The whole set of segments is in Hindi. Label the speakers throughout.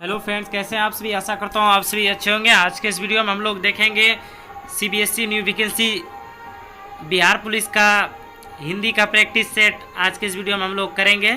Speaker 1: हेलो फ्रेंड्स, कैसे हैं आप सभी। आशा करता हूँ आप सभी अच्छे होंगे। आज के इस वीडियो में हम लोग देखेंगे CBSE new vacancy Bihar police का हिंदी का प्रैक्टिस सेट। आज के इस वीडियो में हम लोग करेंगे।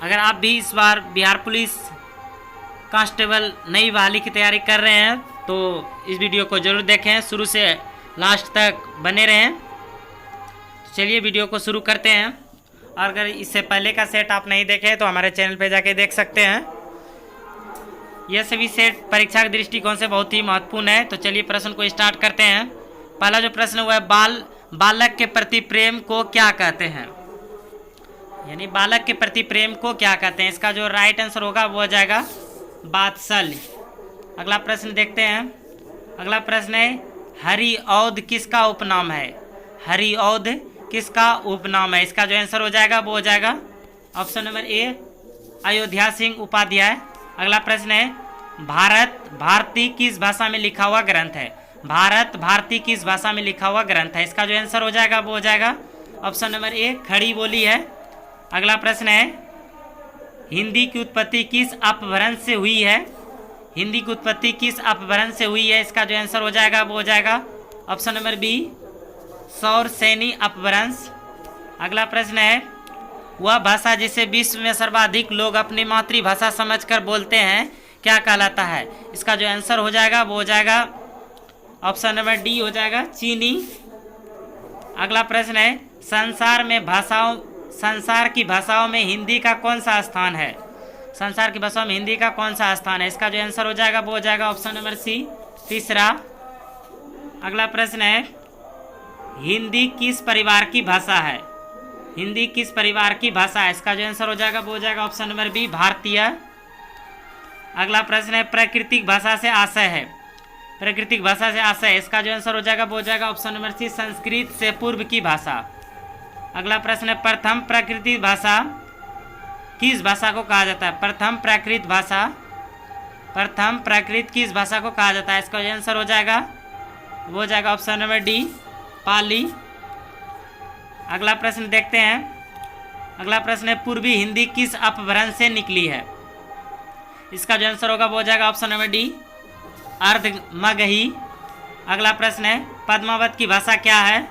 Speaker 1: अगर आप भी इस बार बिहार पुलिस कांस्टेबल नई बहाली की तैयारी कर रहे हैं तो इस वीडियो को ज़रूर देखें, शुरू से लास्ट तक बने रहें। चलिए वीडियो को शुरू करते हैं। और अगर इससे पहले का सेट आप नहीं देखे तो हमारे चैनल पे जाके देख सकते हैं। यह सभी सेट परीक्षा के दृष्टिकोण से बहुत ही महत्वपूर्ण है। तो चलिए प्रश्न को स्टार्ट करते हैं। पहला जो प्रश्न हुआ है, बालक के प्रति प्रेम को क्या कहते हैं, यानी बालक के प्रति प्रेम को क्या कहते हैं। इसका जो राइट आंसर होगा वो हो जाएगा वात्सल्य। अगला प्रश्न देखते हैं। अगला प्रश्न है, हरिऔध किसका उपनाम है। हरिऔध किसका उपनाम है। इसका जो आंसर हो जाएगा वो हो जाएगा option number A, Ayodhya Singh Upadhyay. अगला प्रश्न है, भारत भारती किस भाषा में लिखा हुआ ग्रंथ है। भारत भारती किस भाषा में लिखा हुआ ग्रंथ है। इसका जो आंसर हो जाएगा वो हो जाएगा ऑप्शन नंबर ए, खड़ी बोली है। अगला प्रश्न है, हिंदी की उत्पत्ति किस अपभ्रंश से हुई है। हिंदी की उत्पत्ति किस अपभ्रंश से हुई है। इसका जो आंसर हो जाएगा वो हो जाएगा ऑप्शन नंबर बी, सौरसेनी अपभ्रंश। अगला प्रश्न है, वह भाषा जिसे विश्व में सर्वाधिक लोग अपनी मातृभाषा समझकर बोलते हैं क्या कहलाता है। इसका जो आंसर हो जाएगा वो हो जाएगा ऑप्शन नंबर डी हो जाएगा, चीनी। अगला प्रश्न है, संसार की भाषाओं में हिंदी का कौन सा स्थान है। संसार की भाषाओं में हिंदी का कौन सा स्थान है। इसका जो आंसर हो जाएगा वो हो जाएगा ऑप्शन नंबर सी, तीसरा। अगला प्रश्न है, हिंदी किस परिवार की भाषा है। हिंदी किस परिवार की भाषा है। इसका जो आंसर हो जाएगा वो हो जाएगा ऑप्शन नंबर बी, भारतीय। अगला प्रश्न है, प्राकृतिक भाषा से आशय है। प्राकृतिक भाषा से आशय, इसका जो आंसर हो जाएगा वो हो जाएगा ऑप्शन नंबर सी, संस्कृत से पूर्व की भाषा। अगला प्रश्न है, प्रथम प्राकृतिक भाषा किस भाषा को कहा जाता है। प्रथम प्राकृत भाषा, प्रथम प्राकृत किस भाषा को कहा जाता है। इसका जो आंसर हो जाएगा वो हो जाएगा ऑप्शन नंबर डी, पाली। अगला प्रश्न देखते हैं। अगला प्रश्न है, पूर्वी हिंदी किस अपभ्रंश से निकली है। इसका जो आंसर होगा वो हो जाएगा ऑप्शन नंबर डी, अर्धमगही। अगला प्रश्न है, पद्मावत की भाषा क्या है।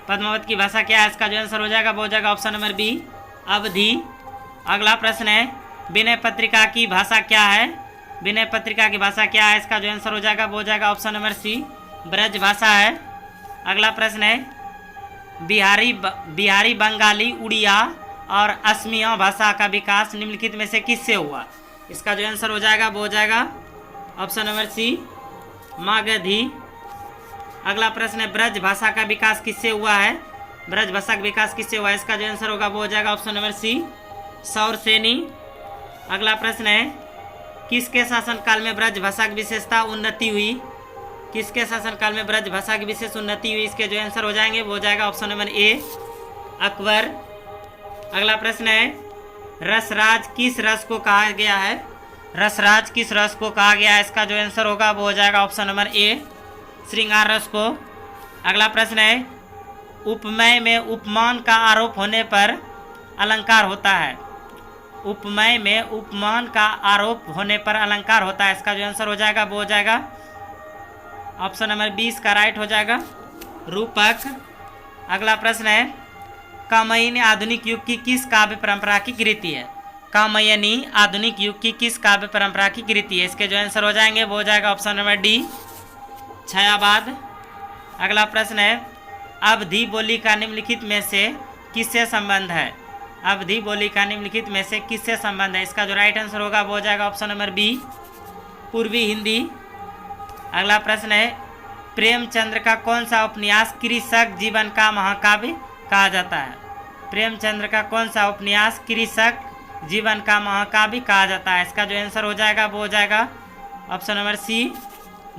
Speaker 1: पद्मावत की भाषा क्या है। इसका जो आंसर हो जाएगा वो हो जाएगा ऑप्शन नंबर बी, अवधी। अगला प्रश्न है, विनय पत्रिका की भाषा क्या है। विनय पत्रिका की भाषा क्या है। इसका जो आंसर हो जाएगा वो हो जाएगा ऑप्शन नंबर सी, ब्रज भाषा है। अगला प्रश्न है, बिहारी बंगाली उड़िया और असमिया भाषा का विकास निम्नलिखित में से किससे हुआ। इसका जो आंसर हो जाएगा वो हो जाएगा ऑप्शन नंबर सी, मागधी। अगला प्रश्न है, ब्रज भाषा का विकास किससे हुआ है। ब्रज भाषा का विकास किससे हुआ है। इसका जो आंसर होगा वो हो जाएगा ऑप्शन नंबर सी, सौरसेनी। अगला प्रश्न है, किसके शासनकाल में ब्रज भाषा की विशेषता उन्नति हुई। किसके शासनकाल में ब्रज भाषा की विशेष उन्नति हुई। इसके जो आंसर हो जाएंगे वो हो जाएगा ऑप्शन नंबर ए, अकबर। अगला प्रश्न है, रसराज किस रस को कहा गया है। रसराज किस रस को कहा गया है। इसका जो आंसर होगा वो हो जाएगा ऑप्शन नंबर ए, श्रृंगार रस को। अगला प्रश्न है, उपमेय में उपमान का आरोप होने पर अलंकार होता है। उपमेय में उपमान का आरोप होने पर अलंकार होता है। इसका जो आंसर हो जाएगा वो हो जाएगा ऑप्शन नंबर 20 का राइट हो जाएगा, रूपक। अगला प्रश्न है, कामयनी आधुनिक युग की किस काव्य परंपरा की कृति है। कामयनी आधुनिक युग की किस काव्य परंपरा की कृति है। इसके जो आंसर हो जाएंगे वो हो जाएगा ऑप्शन नंबर डी, छायावाद। अगला प्रश्न है, अवधी बोली का निम्नलिखित में से किससे संबंध है। अवधी बोली का निम्नलिखित में से किससे संबंध है। इसका जो राइट आंसर होगा वो हो जाएगा ऑप्शन नंबर बी, पूर्वी हिंदी। अगला प्रश्न है, प्रेमचंद्र का कौन सा उपन्यास कृषक जीवन का महाकाव्य कहा जाता है। प्रेमचंद्र का कौन सा उपन्यास कृषक जीवन का महाकाव्य कहा जाता है। इसका जो आंसर हो जाएगा वो हो जाएगा ऑप्शन नंबर सी,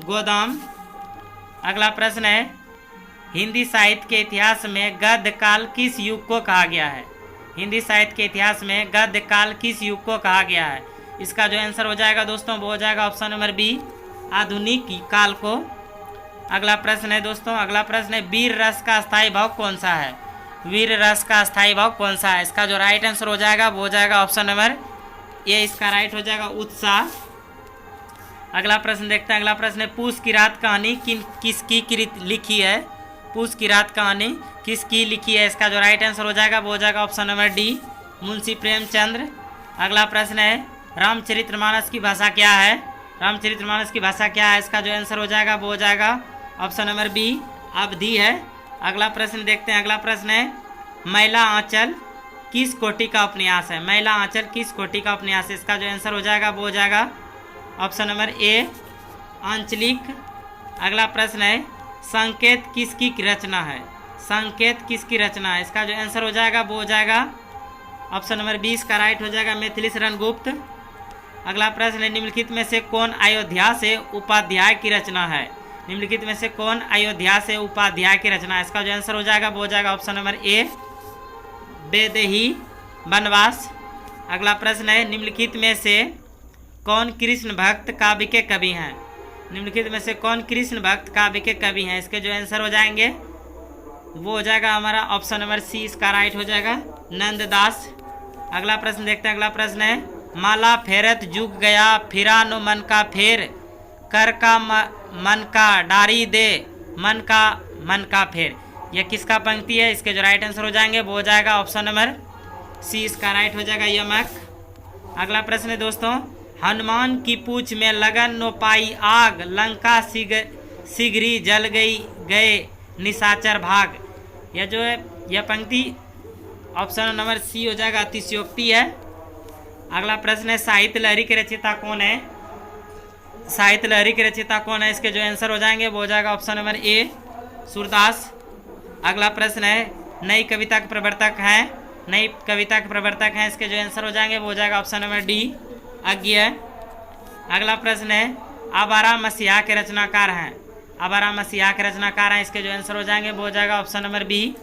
Speaker 1: गोदाम। अगला प्रश्न है, हिंदी साहित्य के इतिहास में गद्य काल किस युग को कहा गया है। हिंदी साहित्य के इतिहास में गद्य काल किस युग को कहा गया है। इसका जो आंसर हो जाएगा दोस्तों वो हो जाएगा ऑप्शन नंबर बी, आधुनिक काल को। अगला प्रश्न है दोस्तों, अगला प्रश्न है, वीर रस का स्थायी भाव कौन सा है। वीर रस का स्थायी भाव कौन सा है? इसका जो राइट आंसर हो जाएगा वो हो जाएगा ऑप्शन नंबर ए, इसका राइट हो जाएगा उत्साह। अगला प्रश्न देखते हैं। अगला प्रश्न है पूस की रात कहानी किसकी लिखी है? पूस की रात कहानी किसकी लिखी है? इसका जो राइट आंसर हो जाएगा वो हो जाएगा option number D, Munshi Premchandra. अगला प्रश्न है रामचरितमानस की भाषा क्या है? रामचरितमानस की भाषा क्या है? इसका जो आंसर हो जाएगा वो हो जाएगा ऑप्शन नंबर बी, अवधी है। अगला प्रश्न देखते हैं। अगला प्रश्न है मैला आंचल किस कोटि का उपन्यास है? मैला आंचल किस कोटि का उपन्यास है? इसका जो आंसर हो जाएगा वो हो जाएगा ऑप्शन नंबर ए, आंचलिक। अगला प्रश्न है संकेत किसकी रचना है? संकेत किसकी रचना है? इसका जो आंसर हो जाएगा वो हो जाएगा ऑप्शन नंबर 20 का राइट हो जाएगा मैथिली शरण गुप्त। अगला प्रश्न है निम्नलिखित में से कौन अयोध्या से उपाध्याय की रचना है? निम्नलिखित में से कौन अयोध्या से उपाध्याय की रचना है? इसका जो आंसर हो जाएगा वो हो जाएगा ऑप्शन नंबर ए, वैदेही वनवास। अगला प्रश्न है निम्नलिखित में से कौन कृष्ण भक्त काव्य के कवि हैं? निम्नलिखित में से कौन कृष्ण भक्त काव्य के कवि हैं? इसके जो आंसर हो जाएंगे वो हो जाएगा हमारा ऑप्शन नंबर सी, इसका राइट हो जाएगा नंददास। अगला प्रश्न देखते हैं। अगला प्रश्न है माला फेरत जुग गया फिरा नो मन का फेर कर का मन का डारी दे मन का फेर, यह किसका पंक्ति है? इसके जो राइट आंसर हो जाएंगे वो हो जाएगा ऑप्शन नंबर सी, इसका राइट हो जाएगा यमक। अगला प्रश्न है दोस्तों हनुमान की पूछ में लगन नो पाई आग लंका शीघ्री जल गए निशाचर भाग, यह जो है यह पंक्ति ऑप्शन नंबर सी हो जाएगा अतिशयोक्ति है। अगला प्रश्न है साहित्य लहरी के रचयिता कौन है? साहित्य लहरी के रचयिता कौन है? इसके जो आंसर हो जाएंगे वो हो जाएगा ऑप्शन नंबर ए, सूरदास। अगला प्रश्न है नई कविता के प्रवर्तक हैं? नई कविता के प्रवर्तक हैं, इसके जो आंसर हो जाएंगे वो हो जाएगा ऑप्शन नंबर डी, अज्ञ। अगला प्रश्न है आवारा मसीहा के रचनाकार हैं? आवारा मसीहा के रचनाकार हैं, इसके जो आंसर हो जाएंगे वो हो जाएगा option number B,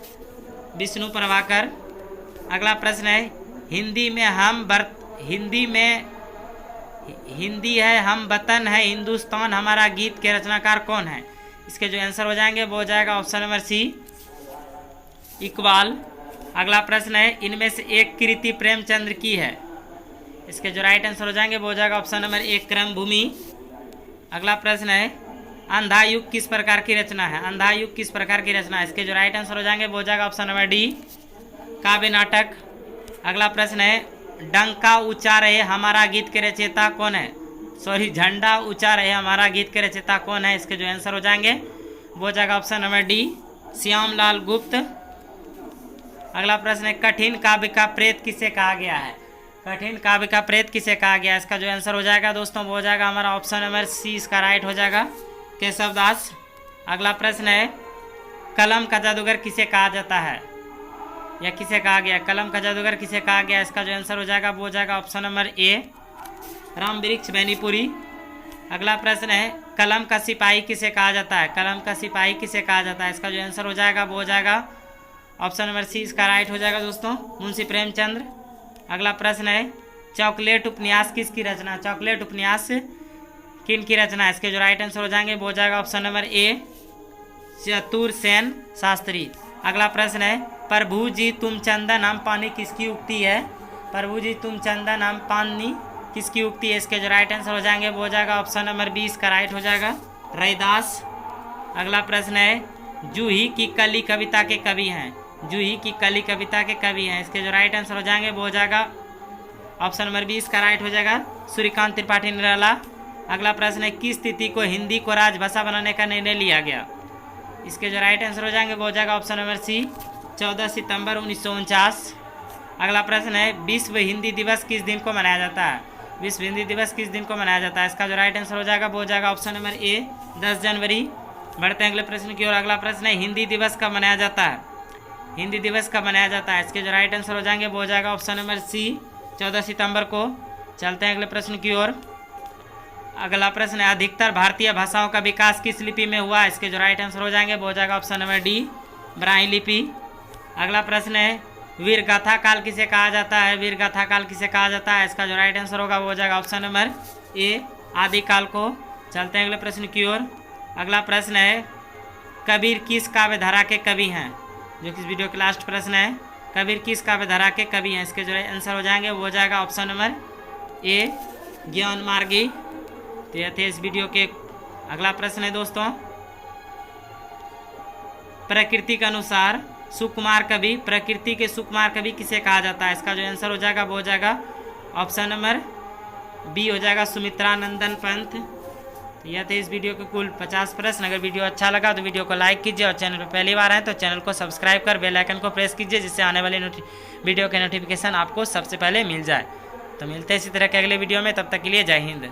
Speaker 1: Vishnu Prabhakar. अगला प्रश्न है हिंदी है हम वतन है हिंदुस्तान हमारा गीत के रचनाकार कौन है? इसके जो आंसर हो जाएंगे वो हो जाएगा ऑप्शन नंबर सी, इकबाल। अगला प्रश्न है इनमें से एक कृति प्रेमचंद्र की है? इसके जो राइट आंसर हो जाएंगे वो हो जाएगा ऑप्शन नंबर एक, क्रमभूमि। अगला प्रश्न है अंधा युग किस प्रकार की रचना है? अंधा युग किस प्रकार की रचना है? इसके जो राइट आंसर हो जाएंगे वो हो जाएगा ऑप्शन नंबर डी, काव्य नाटक। अगला प्रश्न है डंका ऊंचा रहे हमारा गीत के रचयिता कौन है? झंडा ऊंचा रहे हमारा गीत के रचयिता कौन है? इसके जो आंसर हो जाएंगे वो हो जाएगा ऑप्शन नंबर डी, श्यामलाल गुप्त। अगला प्रश्न है कठिन काव्य का प्रेत किसे कहा गया है? कठिन काव्य का प्रेत किसे कहा गया है? इसका जो आंसर हो जाएगा दोस्तों वो हो जाएगा हमारा ऑप्शन नंबर सी, इसका राइट हो जाएगा केशवदास। अगला प्रश्न है कलम का जादूगर किसे कहा जाता है? या किसे कहा गया? कलम का जादूगर किसे कहा गया? इसका जो आंसर हो जाएगा वो हो जाएगा ऑप्शन नंबर ए, रामवृक्ष बैनीपुरी। अगला प्रश्न है कलम का सिपाही किसे कहा जाता है? कलम का सिपाही किसे कहा जाता है? इसका जो आंसर हो जाएगा वो हो जाएगा ऑप्शन नंबर सी, इसका राइट हो जाएगा दोस्तों मुंशी प्रेमचंद्र। अगला प्रश्न है चॉकलेट उपन्यास किसकी रचना? चॉकलेट उपन्यास किन की रचना है? इसके जो राइट आंसर हो जाएंगे वो हो जाएगा ऑप्शन नंबर ए, चतुरसेन शास्त्री। अगला प्रश्न है प्रभु जी तुम चंदन हम पानी किसकी उक्ति है? प्रभु जी तुम चंदन हम पानी किसकी उक्ति है? इसके जो राइट आंसर हो जाएंगे वो हो जाएगा ऑप्शन नंबर 20 का राइट हो जाएगा रैदास। अगला प्रश्न है जूही की कली कविता के कवि हैं? जूही की कली कविता के कवि हैं, इसके जो राइट आंसर हो जाएंगे वो हो जाएगा ऑप्शन नंबर 20 का राइट हो जाएगा सूर्यकांत त्रिपाठी निराला। अगला प्रश्न है किस तिथि को हिंदी को राजभाषा बनाने का निर्णय लिया गया? इसके जो राइट आंसर हो जाएंगे वो हो जाएगा ऑप्शन नंबर सी, 14 सितंबर 1949। अगला प्रश्न है विश्व हिंदी दिवस किस दिन को मनाया जाता है? विश्व हिंदी दिवस किस दिन को मनाया जाता है? इसका जो राइट आंसर हो जाएगा वो हो जाएगा ऑप्शन नंबर ए, 10 जनवरी। बढ़ते हैं अगले प्रश्न की ओर। अगला प्रश्न है हिंदी दिवस कब मनाया जाता है? हिंदी दिवस कब मनाया जाता है? इसके जो राइट आंसर हो जाएंगे वो हो जाएगा ऑप्शन नंबर सी, 14 सितंबर को। चलते हैं अगले प्रश्न की ओर। अगला प्रश्न है अधिकतर भारतीय भाषाओं का विकास किस लिपि में हुआ? इसके जो राइट आंसर हो जाएंगे वो हो जाएगा ऑप्शन नंबर डी, ब्राह्मी लिपि। अगला प्रश्न है वीर गाथा काल किसे कहा जाता है? वीर गाथा काल किसे कहा जाता है? इसका जो राइट आंसर होगा वो हो जाएगा ऑप्शन नंबर ए, आदिकाल को। चलते हैं अगले प्रश्न की ओर। अगला प्रश्न है कबीर किस काव्य धारा के कवि हैं? जो कि इस वीडियो का लास्ट प्रश्न है। कबीर किस काव्य धारा के कवि हैं? इसके जो आंसर हो जाएंगे वो हो जाएगा ऑप्शन नंबर ए, ज्ञान मार्गी। तो यह थे इस वीडियो के। अगला प्रश्न है दोस्तों, प्रकृति के अनुसार सुकुमार कवि, प्रकृति के सुकुमार कवि किसे कहा जाता है? इसका जो आंसर हो जाएगा वो हो जाएगा ऑप्शन नंबर बी हो जाएगा सुमित्रानंदन पंत। तो यह थे इस वीडियो के कुल 50 प्रश्न। अगर वीडियो अच्छा लगा तो वीडियो को लाइक कीजिए और चैनल पर पहली बार आए तो चैनल को सब्सक्राइब कर बेल आइकन को प्रेस कीजिए, जिससे आने वाले वीडियो के नोटिफिकेशन आपको सबसे पहले मिल जाए। तो मिलते हैं इसी तरह के अगले वीडियो में, तब तक के लिए जय हिंद।